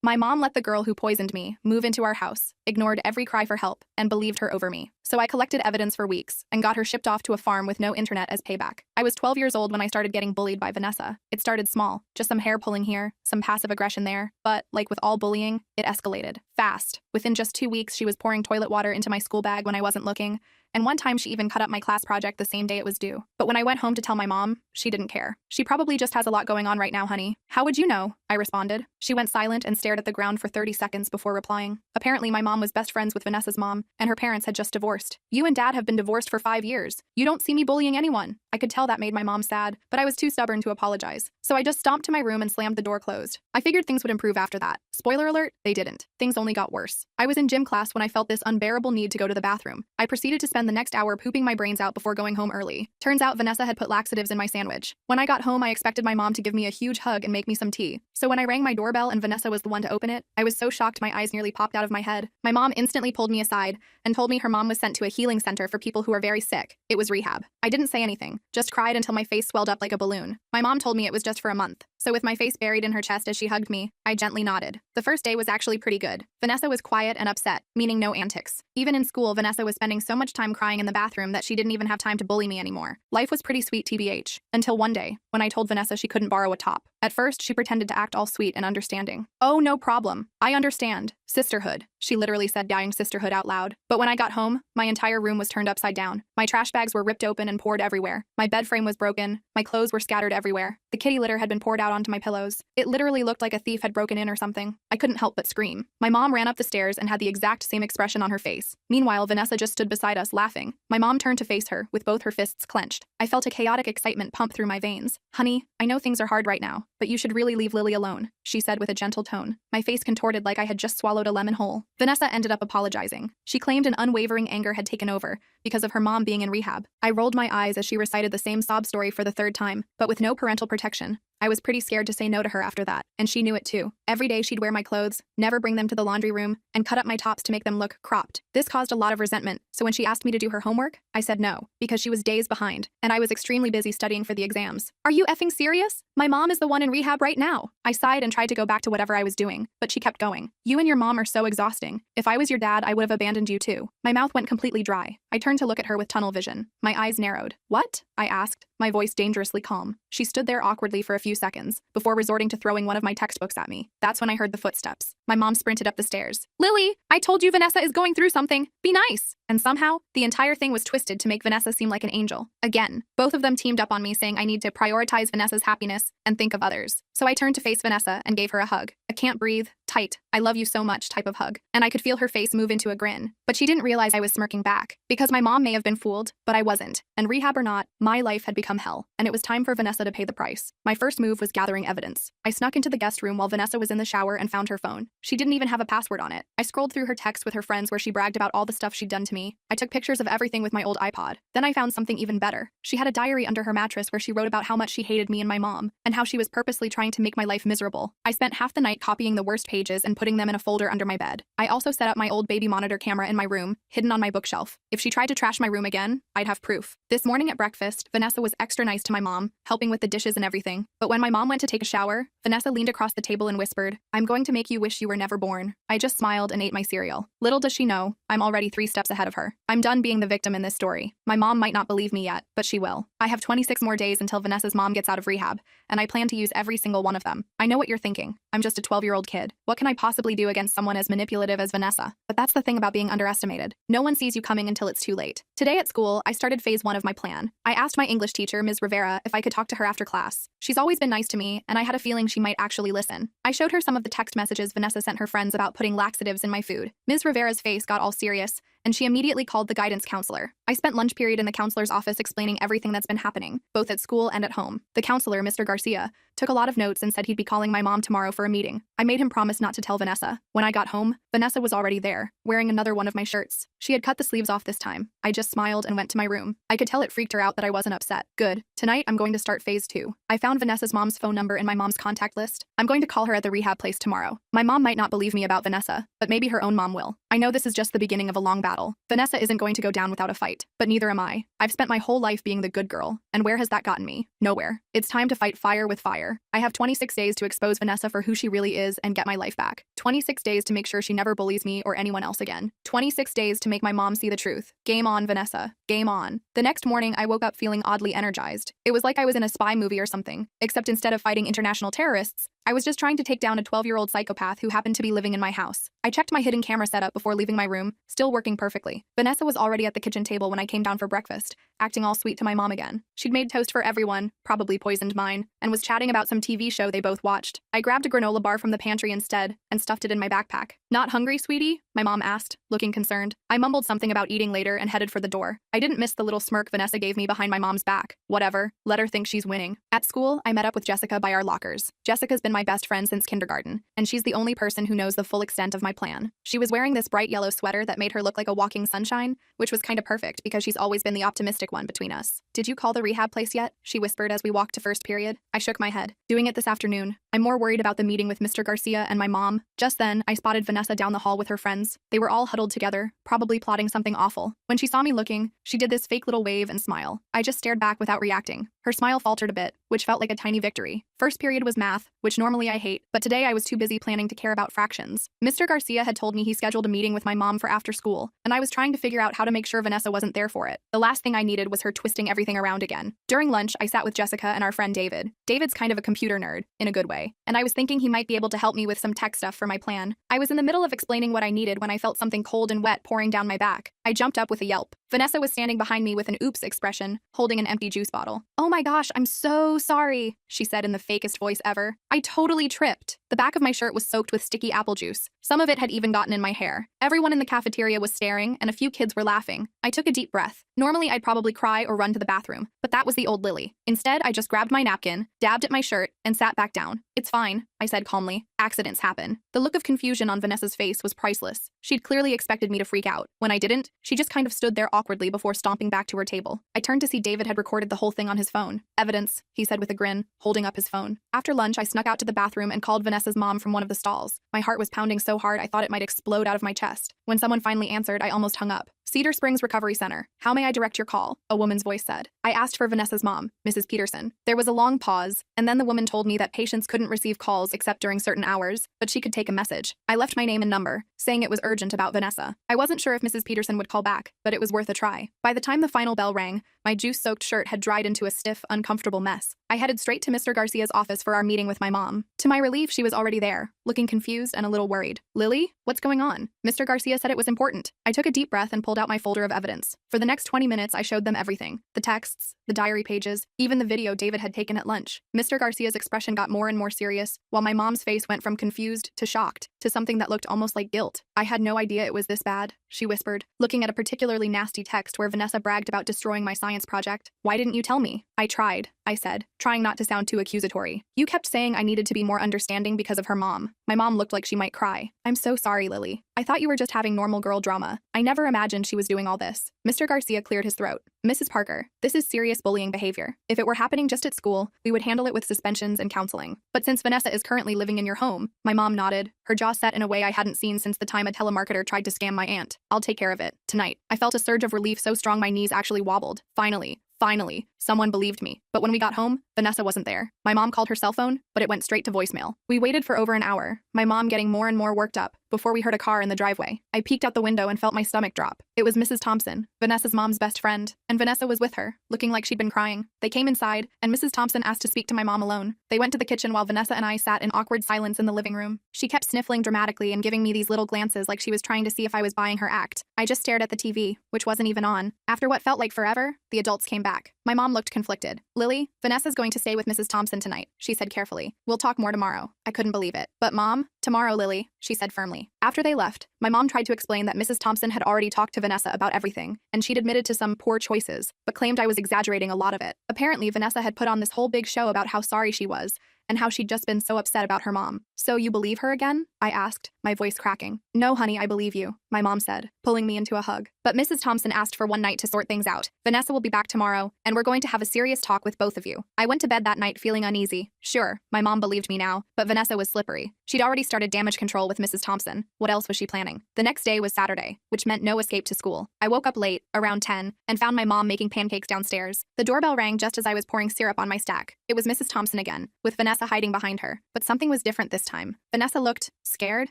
My mom let the girl who poisoned me move into our house, ignored every cry for help, and believed her over me. So I collected evidence for weeks and got her shipped off to a farm with no internet as payback. I was 12 years old when I started getting bullied by Vanessa. It started small, just some hair pulling here, some passive aggression there, but like with all bullying, it escalated fast. Within just 2 weeks, she was pouring toilet water into my school bag when I wasn't looking, and one time she even cut up my class project the same day it was due. But when I went home to tell my mom, she didn't care. She probably just has a lot going on right now, honey. How would you know? I responded. She went silent and stared at the ground for 30 seconds before replying. Apparently, my mom was best friends with Vanessa's mom, and her parents had just divorced. You and dad have been divorced for 5 years. You don't see me bullying anyone. I could tell that made my mom sad, but I was too stubborn to apologize. So I just stomped to my room and slammed the door closed. I figured things would improve after that. Spoiler alert, they didn't. Things only got worse. I was in gym class when I felt this unbearable need to go to the bathroom. I proceeded to spend the next hour pooping my brains out before going home early. Turns out Vanessa had put laxatives in my sandwich. When I got home, I expected my mom to give me a huge hug and make me some tea. So when I rang my doorbell and Vanessa was the one to open it, I was so shocked my eyes nearly popped out of my head. My mom instantly pulled me aside and told me her mom was sent to a healing center for people who are very sick. It was rehab. I didn't say anything, just cried until my face swelled up like a balloon. My mom told me it was just for a month. So with my face buried in her chest as she hugged me, I gently nodded. The first day was actually pretty good. Vanessa was quiet and upset, meaning no antics. Even in school, Vanessa was spending so much time crying in the bathroom that she didn't even have time to bully me anymore. Life was pretty sweet TBH. Until one day, when I told Vanessa she couldn't borrow a top. At first, she pretended to act all sweet and understanding. Oh, no problem. I understand. Sisterhood. She literally said dying sisterhood out loud. But when I got home, my entire room was turned upside down. My trash bags were ripped open and poured everywhere. My bed frame was broken. My clothes were scattered everywhere. The kitty litter had been poured out onto my pillows. It literally looked like a thief had broken in or something. I couldn't help but scream. My mom ran up the stairs and had the exact same expression on her face. Meanwhile, Vanessa just stood beside us, laughing. My mom turned to face her, with both her fists clenched. I felt a chaotic excitement pump through my veins. Honey, I know things are hard right now, but you should really leave Lily alone, she said with a gentle tone. My face contorted like I had just swallowed a lemon whole. Vanessa ended up apologizing. She claimed an unwavering anger had taken over because of her mom being in rehab. I rolled my eyes as she recited the same sob story for the third time, but with no parental protection. I was pretty scared to say no to her after that, and she knew it too. Every day she'd wear my clothes, never bring them to the laundry room, and cut up my tops to make them look cropped. This caused a lot of resentment, so when she asked me to do her homework, I said no, because she was days behind, and I was extremely busy studying for the exams. Are you effing serious? My mom is the one in rehab right now. I sighed and tried to go back to whatever I was doing, but she kept going. You and your mom are so exhausting. If I was your dad, I would have abandoned you too. My mouth went completely dry. I turned to look at her with tunnel vision. My eyes narrowed. What? I asked, my voice dangerously calm. She stood there awkwardly for a few seconds, before resorting to throwing one of my textbooks at me. That's when I heard the footsteps. My mom sprinted up the stairs. Lily, I told you Vanessa is going through something. Be nice. And somehow, the entire thing was twisted to make Vanessa seem like an angel. Again, both of them teamed up on me saying I need to prioritize Vanessa's happiness and think of others. So I turned to face Vanessa and gave her a hug. A can't breathe, tight, I love you so much type of hug. And I could feel her face move into a grin. But she didn't realize I was smirking back. Because my mom may have been fooled, but I wasn't. And rehab or not, my life had become hell. And it was time for Vanessa to pay the price. My first move was gathering evidence. I snuck into the guest room while Vanessa was in the shower and found her phone. She didn't even have a password on it. I scrolled through her texts with her friends where she bragged about all the stuff she'd done to me. I took pictures of everything with my old iPod. Then I found something even better. She had a diary under her mattress where she wrote about how much she hated me and my mom, and how she was purposely trying to make my life miserable. I spent half the night copying the worst pages and putting them in a folder under my bed. I also set up my old baby monitor camera in my room, hidden on my bookshelf. If she tried to trash my room again, I'd have proof. This morning at breakfast, Vanessa was extra nice to my mom, helping with the dishes and everything. But when my mom went to take a shower, Vanessa leaned across the table and whispered, "I'm going to make you wish you were never born." I just smiled and ate my cereal. Little does she know, I'm already 3 steps ahead of her. I'm done being the victim in this story. My mom might not believe me yet, but she will. I have 26 more days until Vanessa's mom gets out of rehab, and I plan to use every single one of them. I know what you're thinking. I'm just a 12-year-old kid. What can I possibly do against someone as manipulative as Vanessa? But that's the thing about being underestimated. No one sees you coming until it's too late. Today at school, I started phase 1 of my plan. I asked my English teacher, Ms. Rivera, if I could talk to her after class. She's always been nice to me, and I had a feeling she might actually listen. I showed her some of the text messages Vanessa sent her friends about putting laxatives in my food. Ms. Rivera's face got all serious, and she immediately called the guidance counselor. I spent lunch period in the counselor's office explaining everything that's been happening, both at school and at home. The counselor, Mr. Garcia, took a lot of notes and said he'd be calling my mom tomorrow for a meeting. I made him promise not to tell Vanessa. When I got home, Vanessa was already there, wearing another one of my shirts. She had cut the sleeves off this time. I just smiled and went to my room. I could tell it freaked her out that I wasn't upset. Good. Tonight, I'm going to start phase 2. I found Vanessa's mom's phone number in my mom's contact list. I'm going to call her at the rehab place tomorrow. My mom might not believe me about Vanessa, but maybe her own mom will. I know this is just the beginning of a long battle. Vanessa isn't going to go down without a fight, but neither am I. I've spent my whole life being the good girl, and where has that gotten me? Nowhere. It's time to fight fire with fire. fire. I have 26 days to expose Vanessa for who she really is and get my life back. 26 days to make sure she never bullies me or anyone else again. 26 days to make my mom see the truth. Game on, Vanessa. Game on. The next morning, I woke up feeling oddly energized. It was like I was in a spy movie or something, except instead of fighting international terrorists, I was just trying to take down a 12-year-old psychopath who happened to be living in my house. I checked my hidden camera setup before leaving my room, still working perfectly. Vanessa was already at the kitchen table when I came down for breakfast, acting all sweet to my mom again. She'd made toast for everyone, probably poisoned mine, and was chatting about some TV show they both watched. I grabbed a granola bar from the pantry instead and stuffed it in my backpack. "Not hungry, sweetie?" my mom asked, looking concerned. I mumbled something about eating later and headed for the door. I didn't miss the little smirk Vanessa gave me behind my mom's back. Whatever, let her think she's winning. At school, I met up with Jessica by our lockers. Jessica's been my best friend since kindergarten, and she's the only person who knows the full extent of my plan. She was wearing this bright yellow sweater that made her look like a walking sunshine, which was kind of perfect because she's always been the optimistic one between us. "Did you call the rehab place yet?" she whispered as we walked to first period. I shook my head. "Doing it this afternoon. I'm more worried about the meeting with Mr. Garcia and my mom." Just then, I spotted Vanessa down the hall with her friends. They were all huddled together, probably plotting something awful. When she saw me looking, she did this fake little wave and smile. I just stared back without reacting. Her smile faltered a bit, which felt like a tiny victory. First period was math, which normally I hate, but today I was too busy planning to care about fractions. Mr. Garcia had told me he scheduled a meeting with my mom for after school, and I was trying to figure out how to make sure Vanessa wasn't there for it. The last thing I needed was her twisting everything around again. During lunch, I sat with Jessica and our friend David. David's kind of a computer nerd, in a good way, and I was thinking he might be able to help me with some tech stuff for my plan. I was in the middle of explaining what I needed when I felt something cold and wet pouring down my back. I jumped up with a yelp. Vanessa was standing behind me with an oops expression, holding an empty juice bottle. "Oh my gosh, I'm so sorry," she said in the fakest voice ever. I totally tripped. The back of my shirt was soaked with sticky apple juice. Some of it had even gotten in my hair. Everyone in the cafeteria was staring, and a few kids were laughing. I took a deep breath. Normally, I'd probably cry or run to the bathroom, but that was the old Lily. Instead, I just grabbed my napkin, dabbed at my shirt, and sat back down. "It's fine," I said calmly. "Accidents happen." The look of confusion on Vanessa's face was priceless. She'd clearly expected me to freak out. When I didn't, she just kind of stood there awkwardly before stomping back to her table. I turned to see David had recorded the whole thing on his phone. "Evidence," he said with a grin, holding up his phone. After lunch, I snuck out to the bathroom and called Vanessa's mom from one of the stalls. My heart was pounding so hard I thought it might explode out of my chest. When someone finally answered, I almost hung up. "Cedar Springs Recovery Center. How may I direct your call?" a woman's voice said. I asked for Vanessa's mom, Mrs. Peterson. There was a long pause, and then the woman told me that patients couldn't receive calls except during certain hours, but she could take a message. I left my name and number, saying it was urgent about Vanessa. I wasn't sure if Mrs. Peterson would call back, but it was worth a try. By the time the final bell rang, my juice-soaked shirt had dried into a stiff, uncomfortable mess. I headed straight to Mr. Garcia's office for our meeting with my mom. To my relief, she was already there, looking confused and a little worried. "Lily, what's going on?" Mr. Garcia said it was important. I took a deep breath and pulled out my folder of evidence. For the next 20 minutes, I showed them everything. The texts, the diary pages, even the video David had taken at lunch. Mr. Garcia's expression got more and more serious, while my mom's face went from confused to shocked, to something that looked almost like guilt. "I had no idea it was this bad," she whispered, looking at a particularly nasty text where Vanessa bragged about destroying my science project. "Why didn't you tell me?" "I tried," I said, trying not to sound too accusatory. "You kept saying I needed to be more understanding because of her mom." My mom looked like she might cry. "I'm so sorry, Lily. I thought you were just having normal girl drama. I never imagined she was doing all this." Mr. Garcia cleared his throat. "Mrs. Parker, this is serious bullying behavior. If it were happening just at school, we would handle it with suspensions and counseling. But since Vanessa is currently living in your home," my mom nodded, her jaw set in a way I hadn't seen since the time a telemarketer tried to scam my aunt. "I'll take care of it. Tonight." I felt a surge of relief so strong my knees actually wobbled. Finally, someone believed me. But when we got home, Vanessa wasn't there. My mom called her cell phone, but it went straight to voicemail. We waited for over an hour, my mom getting more and more worked up, before we heard a car in the driveway. I peeked out the window and felt my stomach drop. It was Mrs. Thompson, Vanessa's mom's best friend, and Vanessa was with her, looking like she'd been crying. They came inside, and Mrs. Thompson asked to speak to my mom alone. They went to the kitchen while Vanessa and I sat in awkward silence in the living room. She kept sniffling dramatically and giving me these little glances like she was trying to see if I was buying her act. I just stared at the TV, which wasn't even on. After what felt like forever, the adults came back. My mom looked conflicted. "Lily, Vanessa's going to stay with Mrs. Thompson tonight," she said carefully. "We'll talk more tomorrow." I couldn't believe it. "But Mom, tomorrow, Lily," she said firmly. After they left, my mom tried to explain that Mrs. Thompson had already talked to Vanessa about everything, and she'd admitted to some poor choices, but claimed I was exaggerating a lot of it. Apparently, Vanessa had put on this whole big show about how sorry she was, and how she'd just been so upset about her mom. So you believe her again? I asked, my voice cracking. No, honey, I believe you, my mom said, pulling me into a hug. But Mrs. Thompson asked for one night to sort things out. Vanessa will be back tomorrow, and we're going to have a serious talk with both of you. I went to bed that night feeling uneasy. Sure, my mom believed me now, but Vanessa was slippery. She'd already started damage control with Mrs. Thompson. What else was she planning? The next day was Saturday, which meant no escape to school. I woke up late, around 10, and found my mom making pancakes downstairs. The doorbell rang just as I was pouring syrup on my stack. It was Mrs. Thompson again, with Vanessa hiding behind her. But something was different this time. Vanessa looked scared.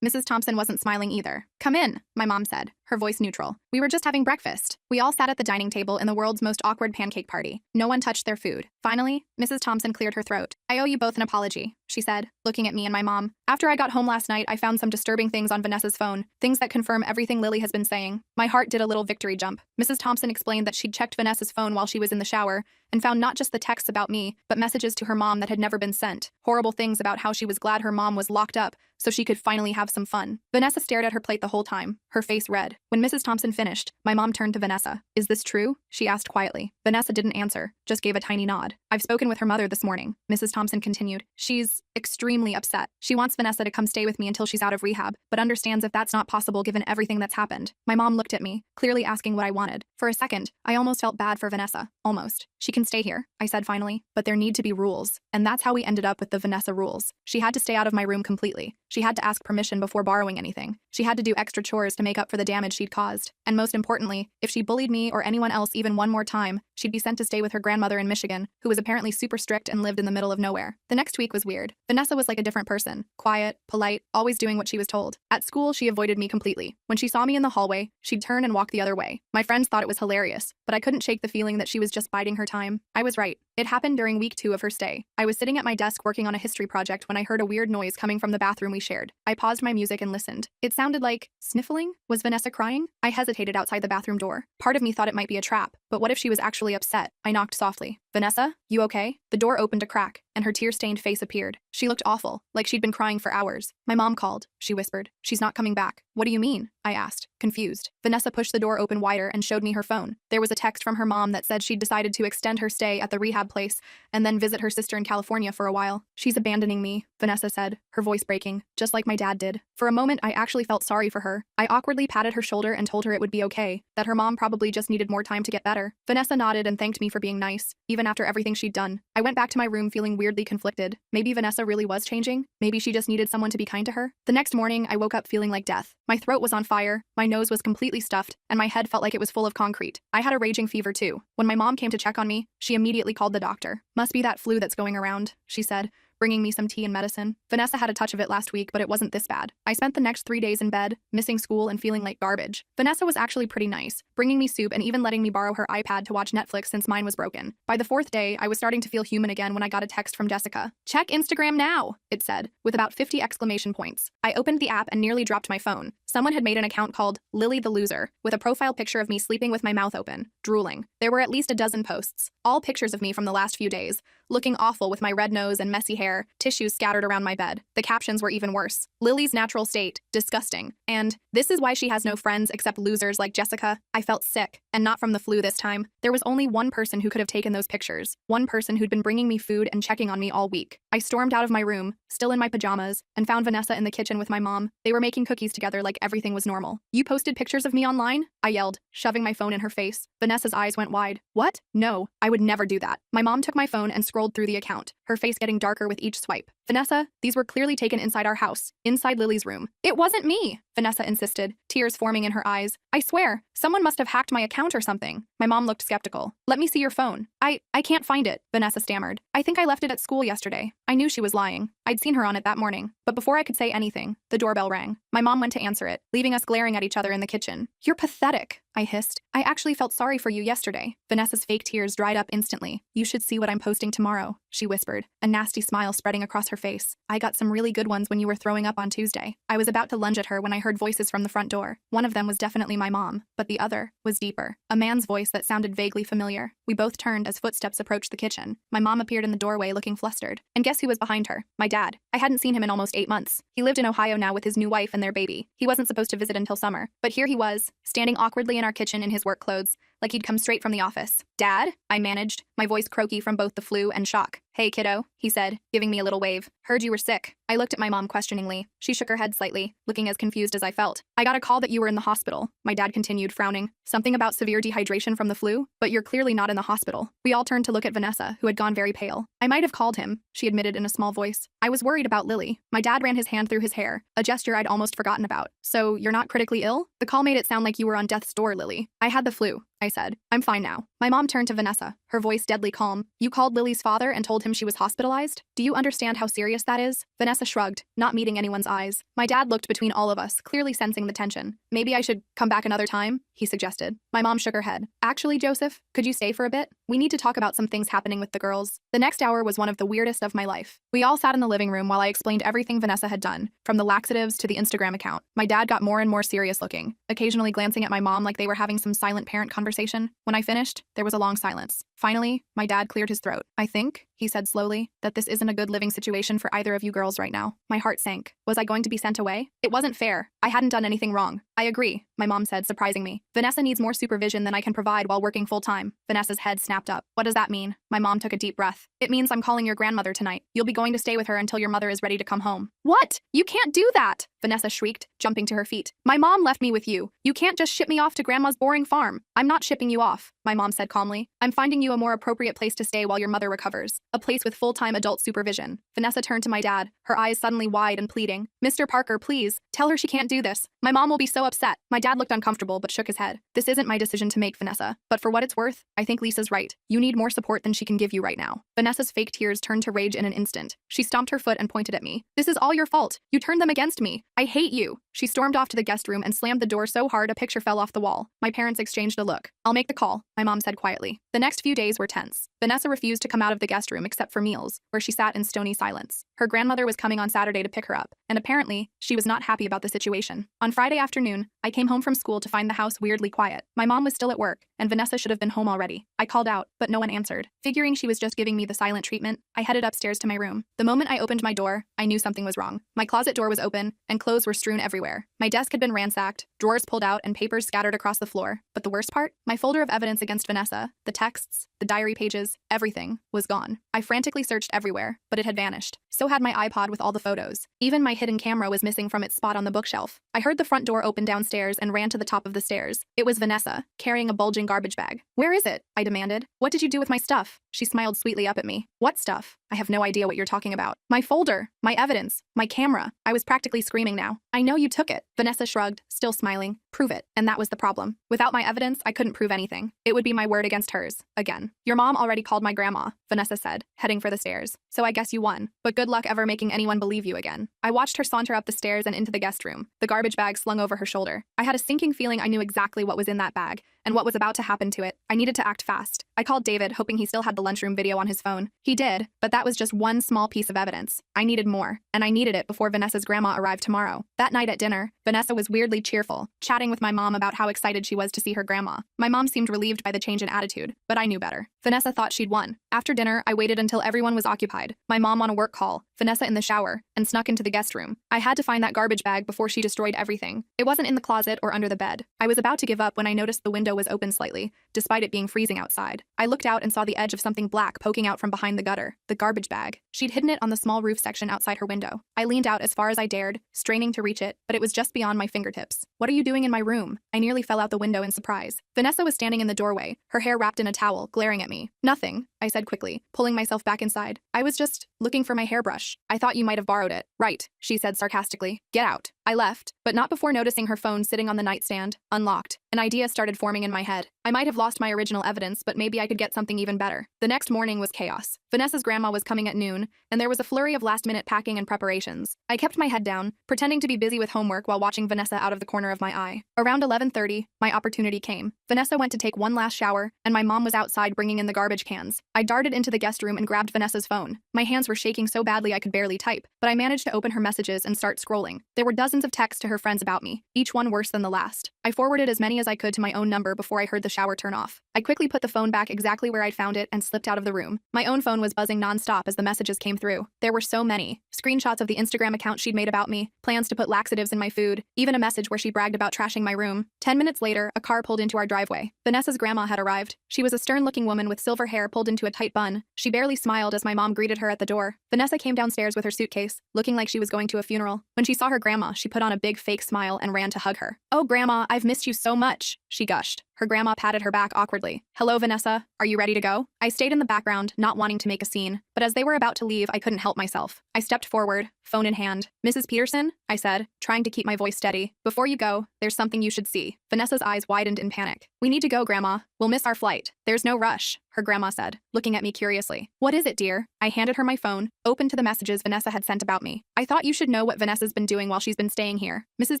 Mrs. Thompson wasn't smiling either. Come in, my mom said, her voice neutral. We were just having breakfast. We all sat at the dining table in the world's most awkward pancake party. No one touched their food. Finally, Mrs. Thompson cleared her throat. I owe you both an apology, she said, looking at me and my mom. After I got home last night, I found some disturbing things on Vanessa's phone, things that confirm everything Lily has been saying. My heart did a little victory jump. Mrs. Thompson explained that she'd checked Vanessa's phone while she was in the shower and found not just the texts about me, but messages to her mom that had never been sent. Horrible things about how she was glad her mom was locked up so she could finally have some fun. Vanessa stared at her plate the whole time, her face red. When Mrs. Thompson finished, my mom turned to Vanessa. Is this true? She asked quietly. Vanessa didn't answer, just gave a tiny nod. I've spoken with her mother this morning, Mrs. Thompson continued. She's extremely upset. She wants Vanessa to come stay with me until she's out of rehab, but understands if that's not possible given everything that's happened. My mom looked at me, clearly asking what I wanted. For a second, I almost felt bad for Vanessa. Almost. She can stay here, I said finally, but there need to be rules. And that's how we ended up with the Vanessa rules. She had to stay out of my room completely. She had to ask permission before borrowing anything. She had to do extra chores to make up for the damage she'd caused. And most importantly, if she bullied me or anyone else even one more time, she'd be sent to stay with her grandmother in Michigan, who was apparently super strict and lived in the middle of nowhere. The next week was weird. Vanessa was like a different person. Quiet, polite, always doing what she was told. At school, she avoided me completely. When she saw me in the hallway, she'd turn and walk the other way. My friends thought it was hilarious, but I couldn't shake the feeling that she was just biding her time. I was right. It happened during week 2 of her stay. I was sitting at my desk working on a history project when I heard a weird noise coming from the bathroom we shared. I paused my music and listened. It sounded like sniffling. Was Vanessa crying? I hesitated outside the bathroom door. Part of me thought it might be a trap, but what if she was actually upset? I knocked softly. Vanessa, you okay? The door opened a crack, and her tear-stained face appeared. She looked awful, like she'd been crying for hours. My mom called, she whispered. She's not coming back. What do you mean? I asked, confused. Vanessa pushed the door open wider and showed me her phone. There was a text from her mom that said she'd decided to extend her stay at the rehab place and then visit her sister in California for a while. She's abandoning me, Vanessa said, her voice breaking, just like my dad did. For a moment, I actually felt sorry for her. I awkwardly patted her shoulder and told her it would be okay, that her mom probably just needed more time to get better. Vanessa nodded and thanked me for being nice, even after everything she'd done. I went back to my room feeling weirdly conflicted. Maybe Vanessa really was changing. Maybe she just needed someone to be kind to her. The next morning, I woke up feeling like death. My throat was on fire, my nose was completely stuffed, and my head felt like it was full of concrete. I had a raging fever too. When my mom came to check on me, she immediately called the doctor. Must be that flu that's going around, she said, bringing me some tea and medicine. Vanessa had a touch of it last week, but it wasn't this bad. I spent the next 3 days in bed, missing school and feeling like garbage. Vanessa was actually pretty nice, bringing me soup and even letting me borrow her iPad to watch Netflix since mine was broken. By the 4th day, I was starting to feel human again when I got a text from Jessica. Check Instagram now, it said, with about 50 exclamation points. I opened the app and nearly dropped my phone. Someone had made an account called Lily the Loser, with a profile picture of me sleeping with my mouth open, drooling. There were at least a dozen posts, all pictures of me from the last few days, looking awful with my red nose and messy hair, tissues scattered around my bed. The captions were even worse. Lily's natural state, disgusting. And this is why she has no friends except losers like Jessica. I felt sick, and not from the flu this time. There was only one person who could have taken those pictures, one person who'd been bringing me food and checking on me all week. I stormed out of my room, still in my pajamas, and found Vanessa in the kitchen with my mom. They were making cookies together like everything was normal. You posted pictures of me online? I yelled, shoving my phone in her face. Vanessa's eyes went wide. What? No, I would never do that. My mom took my phone and scrolled through the account, her face getting darker with each swipe. Vanessa, these were clearly taken inside our house, inside Lily's room. It wasn't me, Vanessa insisted, tears forming in her eyes. I swear, someone must have hacked my account or something. My mom looked skeptical. Let me see your phone. I can't find it, Vanessa stammered. I think I left it at school yesterday. I knew she was lying. I'd seen her on it that morning. But before I could say anything, the doorbell rang. My mom went to answer it, leaving us glaring at each other in the kitchen. You're pathetic, I hissed. I actually felt sorry for you yesterday. Vanessa's fake tears dried up instantly. You should see what I'm posting tomorrow, she whispered, a nasty smile spreading across her face. I got some really good ones when you were throwing up on Tuesday. I was about to lunge at her when I heard voices from the front door. One of them was definitely my mom, but the other was deeper. A man's voice that sounded vaguely familiar. We both turned as footsteps approached the kitchen. My mom appeared in the doorway looking flustered. And guess who was behind her? My dad. I hadn't seen him in almost 8 months. He lived in Ohio now with his new wife and their baby. He wasn't supposed to visit until summer, but here he was, standing awkwardly in our kitchen in his work clothes, like he'd come straight from the office. Dad? I managed, my voice croaky from both the flu and shock. "Hey, kiddo," he said, giving me a little wave. "Heard you were sick." I looked at my mom questioningly. She shook her head slightly, looking as confused as I felt. "I got a call that you were in the hospital," my dad continued, frowning. "Something about severe dehydration from the flu? But you're clearly not in the hospital." We all turned to look at Vanessa, who had gone very pale. "I might have called him," she admitted in a small voice. "I was worried about Lily." My dad ran his hand through his hair, a gesture I'd almost forgotten about. "So, you're not critically ill? The call made it sound like you were on death's door, Lily." "I had the flu," I said. "I'm fine now." My mom turned to Vanessa, her voice deadly calm. "You called Lily's father and told him she was hospitalized? Do you understand how serious that is?" Vanessa shrugged, not meeting anyone's eyes. My dad looked between all of us, clearly sensing the tension. "Maybe I should come back another time?" he suggested. My mom shook her head. "Actually, Joseph, could you stay for a bit? We need to talk about some things happening with the girls." The next hour was one of the weirdest of my life. We all sat in the living room while I explained everything Vanessa had done, from the laxatives to the Instagram account. My dad got more and more serious looking, occasionally glancing at my mom like they were having some silent parent conversation. When I finished, there was a long silence. Finally, my dad cleared his throat. "I think," he said slowly, "that this isn't a good living situation for either of you girls right now." My heart sank. Was I going to be sent away? It wasn't fair. I hadn't done anything wrong. "I agree," my mom said, surprising me. "Vanessa needs more supervision than I can provide while working full-time." Vanessa's head snapped up. "What does that mean?" My mom took a deep breath. "It means I'm calling your grandmother tonight. You'll be going to stay with her until your mother is ready to come home." "What? You can't do that!" Vanessa shrieked, jumping to her feet. "My mom left me with you. You can't just ship me off to Grandma's boring farm." "I'm not shipping you off," my mom said calmly. "I'm finding you a more appropriate place to stay while your mother recovers. A place with full-time adult supervision." Vanessa turned to my dad, her eyes suddenly wide and pleading. "Mr. Parker, please, tell her she can't do this. My mom will be so upset." My dad looked uncomfortable but shook his head. "This isn't my decision to make, Vanessa. But for what it's worth, I think Lisa's right. You need more support than she can give you right now." Vanessa's fake tears turned to rage in an instant. She stomped her foot and pointed at me. "This is all your fault. You turned them against me. I hate you." She stormed off to the guest room and slammed the door so hard a picture fell off the wall. My parents exchanged a look. "I'll make the call," my mom said quietly. The next few days were tense. Vanessa refused to come out of the guest room except for meals, where she sat in stony silence. Her grandmother was coming on Saturday to pick her up, and apparently, she was not happy about the situation. On Friday afternoon, I came home from school to find the house weirdly quiet. My mom was still at work, and Vanessa should have been home already. I called out, but no one answered. Figuring she was just giving me the silent treatment, I headed upstairs to my room. The moment I opened my door, I knew something was wrong. My closet door was open, and clothes were strewn everywhere. My desk had been ransacked, drawers pulled out, and papers scattered across the floor. But the worst part? My folder of evidence against Vanessa, the texts, the diary pages, everything, was gone. I frantically searched everywhere, but it had vanished. So had my iPod with all the photos. Even my hidden camera was missing from its spot on the bookshelf. I heard the front door open downstairs and ran to the top of the stairs. It was Vanessa, carrying a bulging garbage bag. "Where is it?" I demanded. "What did you do with my stuff?" She smiled sweetly up at me. "What stuff?" "I have no idea what you're talking about." "My folder, my evidence, my camera." I was practically screaming now. "I know you took it." Vanessa shrugged, still smiling. "Prove it." And that was the problem. Without my evidence, I couldn't prove anything. It would be my word against hers, again. "Your mom already called my grandma," Vanessa said, heading for the stairs. "So I guess you won. But good luck ever making anyone believe you again." I watched her saunter up the stairs and into the guest room, the garbage bag slung over her shoulder. I had a sinking feeling I knew exactly what was in that bag, and what was about to happen to it. I needed to act fast. I called David, hoping he still had the lunchroom video on his phone. He did, but that was just one small piece of evidence. I needed more, and I needed it before Vanessa's grandma arrived tomorrow. That night at dinner, Vanessa was weirdly cheerful, chatting with my mom about how excited she was to see her grandma. My mom seemed relieved by the change in attitude, but I knew better. Vanessa thought she'd won. After dinner, I waited until everyone was occupied. My mom on a work call, Vanessa in the shower, and snuck into the guest room. I had to find that garbage bag before she destroyed everything. It wasn't in the closet or under the bed. I was about to give up when I noticed the window was open slightly, despite it being freezing outside. I looked out and saw the edge of something black poking out from behind the gutter, the garbage bag. She'd hidden it on the small roof section outside her window. I leaned out as far as I dared, straining to reach it, but it was just beyond my fingertips. "What are you doing in my room?" I nearly fell out the window in surprise. Vanessa was standing in the doorway, her hair wrapped in a towel, glaring at me. "Nothing," I said quickly, pulling myself back inside. "I was just looking for my hairbrush. I thought you might have borrowed it." "Right," she said sarcastically. "Get out." I left, but not before noticing her phone sitting on the nightstand, unlocked. An idea started forming in my head. I might have lost my original evidence, but maybe I could get something even better. The next morning was chaos. Vanessa's grandma was coming at noon, and there was a flurry of last-minute packing and preparations. I kept my head down, pretending to be busy with homework while watching Vanessa out of the corner of my eye. Around 11:30, my opportunity came. Vanessa went to take one last shower, and my mom was outside bringing in the garbage cans. I darted into the guest room and grabbed Vanessa's phone. My hands were shaking so badly I could barely type, but I managed to open her messages and start scrolling. There were dozens of texts to her friends about me, each one worse than the last. I forwarded as many as I could to my own number before I heard the shower turn off. I quickly put the phone back exactly where I'd found it and slipped out of the room. My own phone was buzzing nonstop as the messages came through. There were so many. Screenshots of the Instagram account she'd made about me, plans to put laxatives in my food, even a message where she bragged about trashing my room. 10 minutes later, a car pulled into our driveway. Vanessa's grandma had arrived. She was a stern-looking woman with silver hair pulled into a tight bun. She barely smiled as my mom greeted her at the door. Vanessa came downstairs with her suitcase, looking like she was going to a funeral. When she saw her grandma, she put on a big fake smile and ran to hug her. "Oh, Grandma, I've missed you so much," she gushed. Her grandma patted her back awkwardly. "Hello, Vanessa. Are you ready to go?" I stayed in the background, not wanting to make a scene, but as they were about to leave, I couldn't help myself. I stepped forward, phone in hand. "Mrs. Peterson?" I said, trying to keep my voice steady. "Before you go, there's something you should see." Vanessa's eyes widened in panic. "We need to go, Grandma. We'll miss our flight." "There's no rush," her grandma said, looking at me curiously. "What is it, dear?" I handed her my phone, open to the messages Vanessa had sent about me. "I thought you should know what Vanessa's been doing while she's been staying here." Mrs.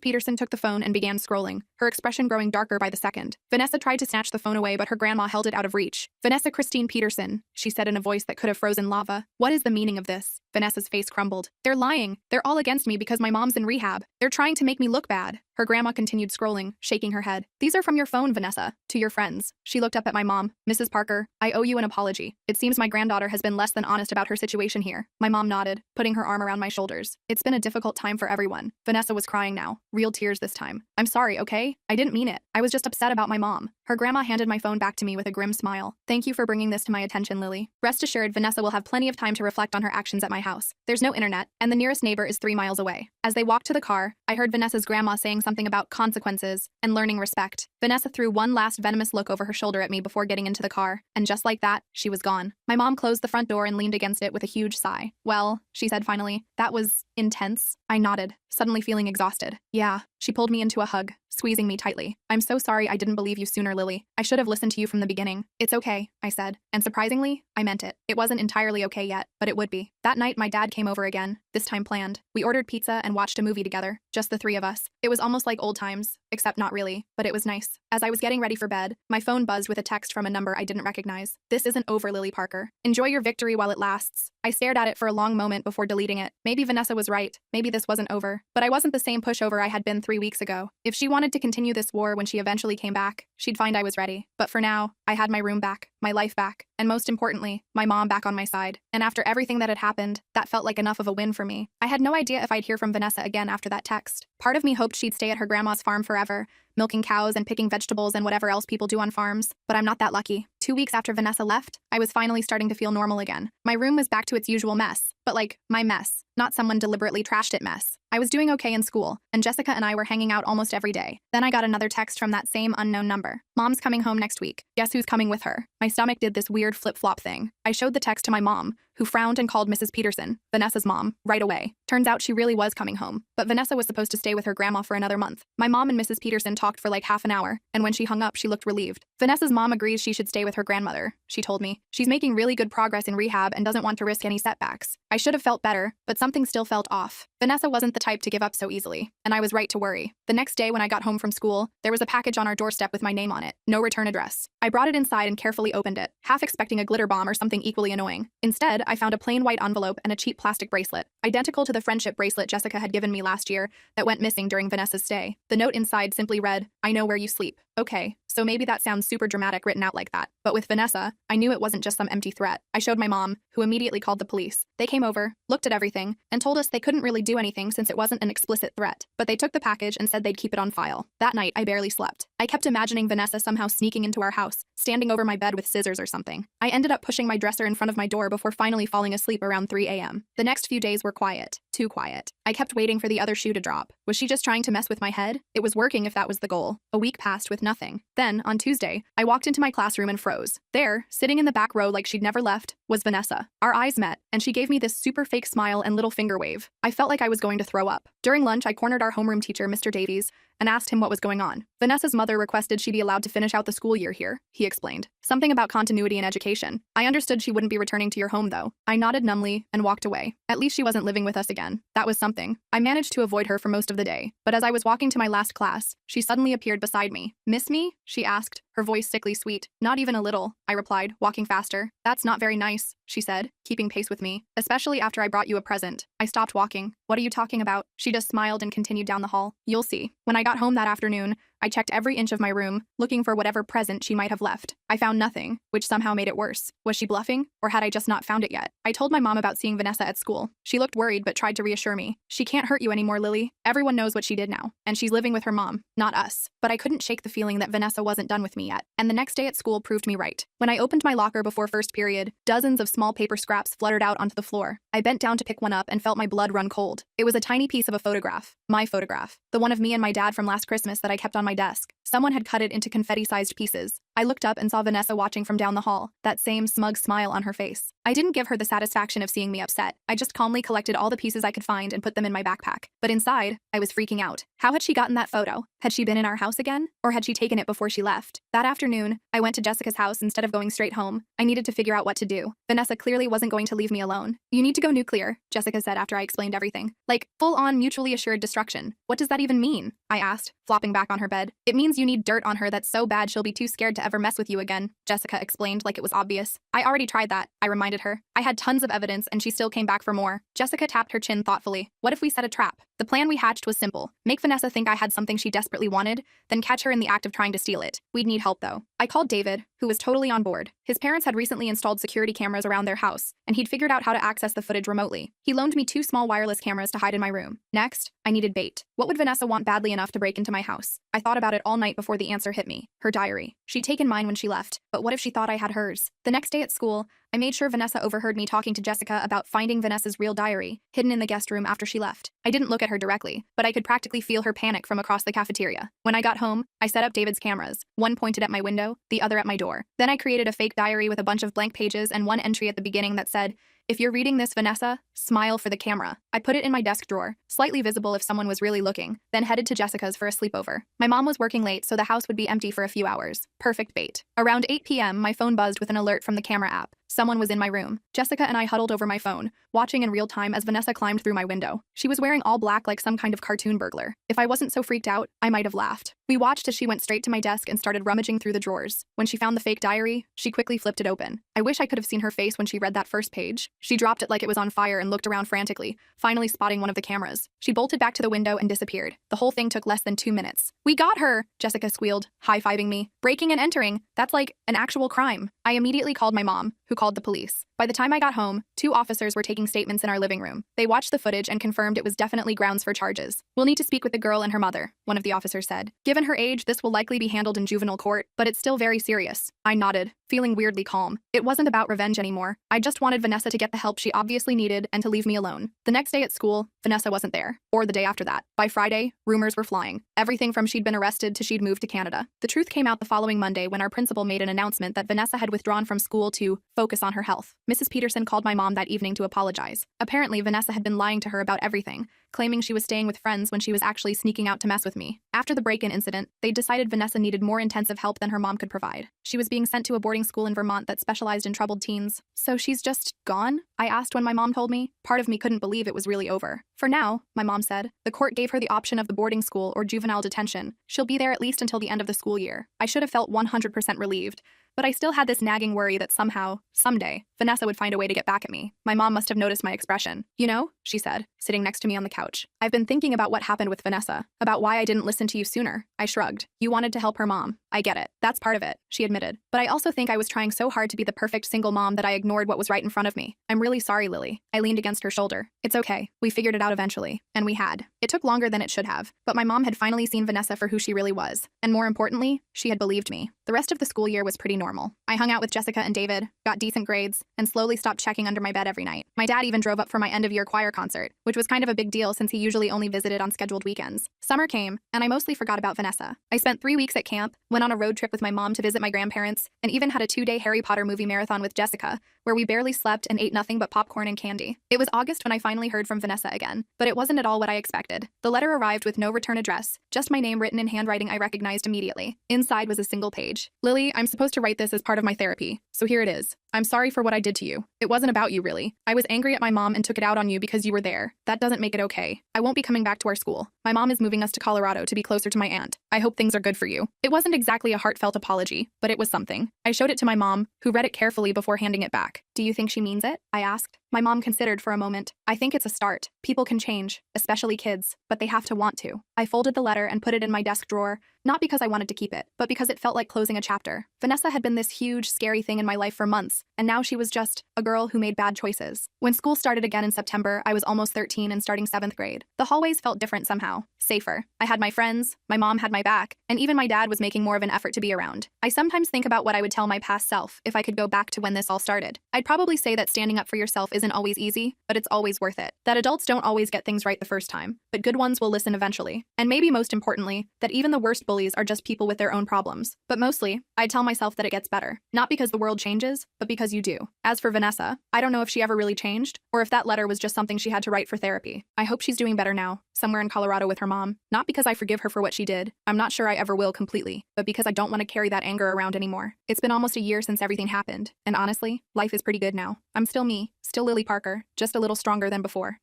Peterson took the phone and began scrolling, her expression growing darker by the second. Vanessa tried to snatch the phone away, but her grandma held it out of reach. "Vanessa Christine Peterson," she said in a voice that could have frozen lava. "What is the meaning of this?" Vanessa's face crumbled. "They're lying. They're all against me because my mom's in rehab. They're trying to make me look bad." Her grandma continued scrolling, shaking her head. "These are from your phone, Vanessa. To your friends." She looked up at my mom. "Mrs. Parker, I owe you an apology. It seems my granddaughter has been less than honest about her situation here." My mom nodded, putting her arm around my shoulders. "It's been a difficult time for everyone." Vanessa was crying now, real tears this time. "I'm sorry, okay? I didn't mean it. I was just upset about my mom." Her grandma handed my phone back to me with a grim smile. "Thank you for bringing this to my attention, Lily. Rest assured, Vanessa will have plenty of time to reflect on her actions at my house. There's no internet, and the nearest neighbor is 3 miles away." As they walked to the car, I heard Vanessa's grandma saying something about consequences and learning respect. Vanessa threw one last venomous look over her shoulder at me before getting into the car, and just like that, she was gone. My mom closed the front door and leaned against it with a huge sigh. "Well," she said finally, "that was intense." I nodded, suddenly feeling exhausted. "Yeah." She pulled me into a hug, squeezing me tightly. "I'm so sorry I didn't believe you sooner, Lily. I should have listened to you from the beginning." "It's okay," I said, and surprisingly, I meant it. It wasn't entirely okay yet, but it would be. That night, my dad came over again, this time planned. We ordered pizza and watched a movie together, just the 3 of us. It was almost like old times, except not really, but it was nice. As I was getting ready for bed, my phone buzzed with a text from a number I didn't recognize. "This isn't over, Lily Parker. Enjoy your victory while it lasts." I stared at it for a long moment before deleting it. Maybe Vanessa was right. Maybe this wasn't over. But I wasn't the same pushover I had been 3 weeks ago. If she wanted to continue this war when she eventually came back, she'd find I was ready. But for now, I had my room back, my life back, and most importantly, my mom back on my side. And after everything that had happened, that felt like enough of a win for me. I had no idea if I'd hear from Vanessa again after that text. Part of me hoped she'd stay at her grandma's farm forever, milking cows and picking vegetables and whatever else people do on farms, but I'm not that lucky. 2 weeks after Vanessa left, I was finally starting to feel normal again. My room was back to its usual mess, but like, my mess, not someone deliberately trashed it mess. I was doing okay in school, and Jessica and I were hanging out almost every day. Then I got another text from that same unknown number. "Mom's coming home next week. Guess who's coming with her?" My stomach did this weird flip-flop thing. I showed the text to my mom, who frowned and called Mrs. Peterson, Vanessa's mom, right away. Turns out she really was coming home, but Vanessa was supposed to stay with her grandma for another month. My mom and Mrs. Peterson talked for like half an hour, and when she hung up, she looked relieved. Vanessa's mom agrees she should stay with her grandmother, she told me. She's making really good progress in rehab and doesn't want to risk any setbacks. I should have felt better, but something still felt off. Vanessa wasn't the type to give up so easily, and I was right to worry. The next day when I got home from school, there was a package on our doorstep with my name on it, no return address. I brought it inside and carefully opened it, half expecting a glitter bomb or something equally annoying. Instead, I found a plain white envelope and a cheap plastic bracelet, identical to the friendship bracelet Jessica had given me last year that went missing during Vanessa's stay. The note inside simply read, "I know where you sleep." Okay, so maybe that sounds super dramatic written out like that. But with Vanessa, I knew it wasn't just some empty threat. I showed my mom, who immediately called the police. They came over, looked at everything, and told us they couldn't really do anything since it wasn't an explicit threat. But they took the package and said they'd keep it on file. That night, I barely slept. I kept imagining Vanessa somehow sneaking into our house, standing over my bed with scissors or something. I ended up pushing my dresser in front of my door before finally falling asleep around 3 a.m. The next few days were quiet. Too quiet. I kept waiting for the other shoe to drop. Was she just trying to mess with my head? It was working if that was the goal. A week passed with nothing. Then, on Tuesday, I walked into my classroom and froze. There, sitting in the back row like she'd never left, was Vanessa. Our eyes met, and she gave me this super fake smile and little finger wave. I felt like I was going to throw up. During lunch, I cornered our homeroom teacher, Mr. Davies, and asked him what was going on. Vanessa's mother requested she be allowed to finish out the school year here, he explained. Something about continuity in education. I understood she wouldn't be returning to your home, though. I nodded numbly and walked away. At least she wasn't living with us again. That was something. I managed to avoid her for most of the day, but as I was walking to my last class, she suddenly appeared beside me. "Miss me?" she asked, her voice sickly sweet. Not even a little, I replied, walking faster. That's not very nice, she said, keeping pace with me, especially after I brought you a present. I stopped walking. What are you talking about? She just smiled and continued down the hall. You'll see. When I got home that afternoon, I checked every inch of my room, looking for whatever present she might have left. I found nothing, which somehow made it worse. Was she bluffing, or had I just not found it yet? I told my mom about seeing Vanessa at school. She looked worried but tried to reassure me. She can't hurt you anymore, Lily. Everyone knows what she did now, and she's living with her mom, not us. But I couldn't shake the feeling that Vanessa wasn't done with me yet, and the next day at school proved me right. When I opened my locker before first period, dozens of small paper scraps fluttered out onto the floor. I bent down to pick one up and felt my blood run cold. It was a tiny piece of a photograph. My photograph. The one of me and my dad from last Christmas that I kept on my desk. Someone had cut it into confetti-sized pieces. I looked up and saw Vanessa watching from down the hall, that same smug smile on her face. I didn't give her the satisfaction of seeing me upset. I just calmly collected all the pieces I could find and put them in my backpack. But inside, I was freaking out. How had she gotten that photo? Had she been in our house again? Or had she taken it before she left? That afternoon, I went to Jessica's house instead of going straight home. I needed to figure out what to do. Vanessa clearly wasn't going to leave me alone. You need to go nuclear, Jessica said after I explained everything. Like, full-on mutually assured destruction. What does that even mean? I asked, flopping back on her bed. It means you need dirt on her that's so bad she'll be too scared to ever mess with you again, Jessica explained like it was obvious. I already tried that, I reminded her. I had tons of evidence and she still came back for more. Jessica tapped her chin thoughtfully. What if we set a trap? The plan we hatched was simple. Make Vanessa think I had something she desperately wanted, then catch her in the act of trying to steal it. We'd need help though. I called David, who was totally on board. His parents had recently installed security cameras around their house, and he'd figured out how to access the footage remotely. He loaned me 2 small wireless cameras to hide in my room. Next, I needed bait. What would Vanessa want badly enough to break into my house? I thought about it all night before the answer hit me. Her diary. She'd taken mine when she left, but what if she thought I had hers? The next day at school, I made sure Vanessa overheard me talking to Jessica about finding Vanessa's real diary, hidden in the guest room after she left. I didn't look at her directly, but I could practically feel her panic from across the cafeteria. When I got home, I set up David's cameras, one pointed at my window, the other at my door. Then I created a fake diary with a bunch of blank pages and one entry at the beginning that said, "If you're reading this, Vanessa, smile for the camera." I put it in my desk drawer, slightly visible if someone was really looking, then headed to Jessica's for a sleepover. My mom was working late, so the house would be empty for a few hours. Perfect bait. Around 8 p.m., my phone buzzed with an alert from the camera app. Someone was in my room. Jessica and I huddled over my phone, watching in real time as Vanessa climbed through my window. She was wearing all black like some kind of cartoon burglar. If I wasn't so freaked out, I might have laughed. We watched as she went straight to my desk and started rummaging through the drawers. When she found the fake diary, she quickly flipped it open. I wish I could have seen her face when she read that first page. She dropped it like it was on fire and looked around frantically, finally spotting one of the cameras. She bolted back to the window and disappeared. The whole thing took less than 2 minutes. "We got her!" Jessica squealed, high-fiving me. "Breaking and entering. That's like an actual crime." I immediately called my mom, who called the police. By the time I got home, 2 officers were taking statements in our living room. They watched the footage and confirmed it was definitely grounds for charges. "We'll need to speak with the girl and her mother," one of the officers said. "Given her age, this will likely be handled in juvenile court, but it's still very serious." I nodded, feeling weirdly calm. It wasn't about revenge anymore. I just wanted Vanessa to get the help she obviously needed and to leave me alone. The next day at school, Vanessa wasn't there. Or the day after that. By Friday, rumors were flying. Everything from she'd been arrested to she'd moved to Canada. The truth came out the following Monday when our principal made an announcement that Vanessa had withdrawn from school to focus on her health. Mrs. Peterson called my mom that evening to apologize. Apparently, Vanessa had been lying to her about everything, claiming she was staying with friends when she was actually sneaking out to mess with me. After the break-in incident, they decided Vanessa needed more intensive help than her mom could provide. She was being sent to a boarding school in Vermont that specialized in troubled teens. "So she's just gone?" I asked when my mom told me. Part of me couldn't believe it was really over. "For now," my mom said. "The court gave her the option of the boarding school or juvenile detention. She'll be there at least until the end of the school year." I should have felt 100% relieved, but I still had this nagging worry that somehow, someday, Vanessa would find a way to get back at me. My mom must have noticed my expression. "You know," she said, sitting next to me on the couch, "I've been thinking about what happened with Vanessa, about why I didn't listen to you sooner." I shrugged. "You wanted to help her mom. I get it. That's part of it," she admitted. "But I also think I was trying so hard to be the perfect single mom that I ignored what was right in front of me. I'm really sorry, Lily." I leaned against her shoulder. "It's okay. We figured it out eventually." And we had. It took longer than it should have, but my mom had finally seen Vanessa for who she really was. And more importantly, she had believed me. The rest of the school year was pretty normal. I hung out with Jessica and David, got decent grades, and slowly stopped checking under my bed every night. My dad even drove up for my end-of-year choir concert, which was kind of a big deal since he usually only visited on scheduled weekends. Summer came, and I mostly forgot about Vanessa. I spent 3 weeks at camp, went on a road trip with my mom to visit my grandparents, and even had a 2-day Harry Potter movie marathon with Jessica, where we barely slept and ate nothing but popcorn and candy. It was August when I finally heard from Vanessa again, but it wasn't at all what I expected. The letter arrived with no return address, just my name written in handwriting I recognized immediately. Inside was a single page. "Lily, I'm supposed to write this as part of my therapy, so here it is. I'm sorry for what I did to you. It wasn't about you, really. I was angry at my mom and took it out on you because you were there. That doesn't make it okay. I won't be coming back to our school. My mom is moving us to Colorado to be closer to my aunt. I hope things are good for you. It wasn't exactly a heartfelt apology, but it was something. I showed it to my mom, who read it carefully before handing it back. Do you think she means it? I asked. My mom considered for a moment. I think it's a start. People can change, especially kids, but they have to want to. I folded the letter and put it in my desk drawer, not because I wanted to keep it, but because it felt like closing a chapter. Vanessa had been this huge, scary thing in my life for months, and now she was just a girl who made bad choices. When school started again in September, I was almost 13 and starting 7th grade. The hallways felt different somehow, safer. I had my friends, my mom had my back, and even my dad was making more of an effort to be around. I sometimes think about what I would tell my past self if I could go back to when this all started. I'd probably say that standing up for yourself isn't always easy, but it's always worth it. That adults don't always get things right the first time, but good ones will listen eventually. And maybe most importantly, that even the worst bullies are just people with their own problems. But mostly, I tell myself that it gets better. Not because the world changes, but because you do. As for Vanessa, I don't know if she ever really changed, or if that letter was just something she had to write for therapy. I hope she's doing better now, somewhere in Colorado with her mom. Not because I forgive her for what she did. I'm not sure I ever will completely, but because I don't want to carry that anger around anymore. It's been almost a year since everything happened, and honestly, life is pretty good now. I'm still me, still Lily Parker, just a little stronger than before.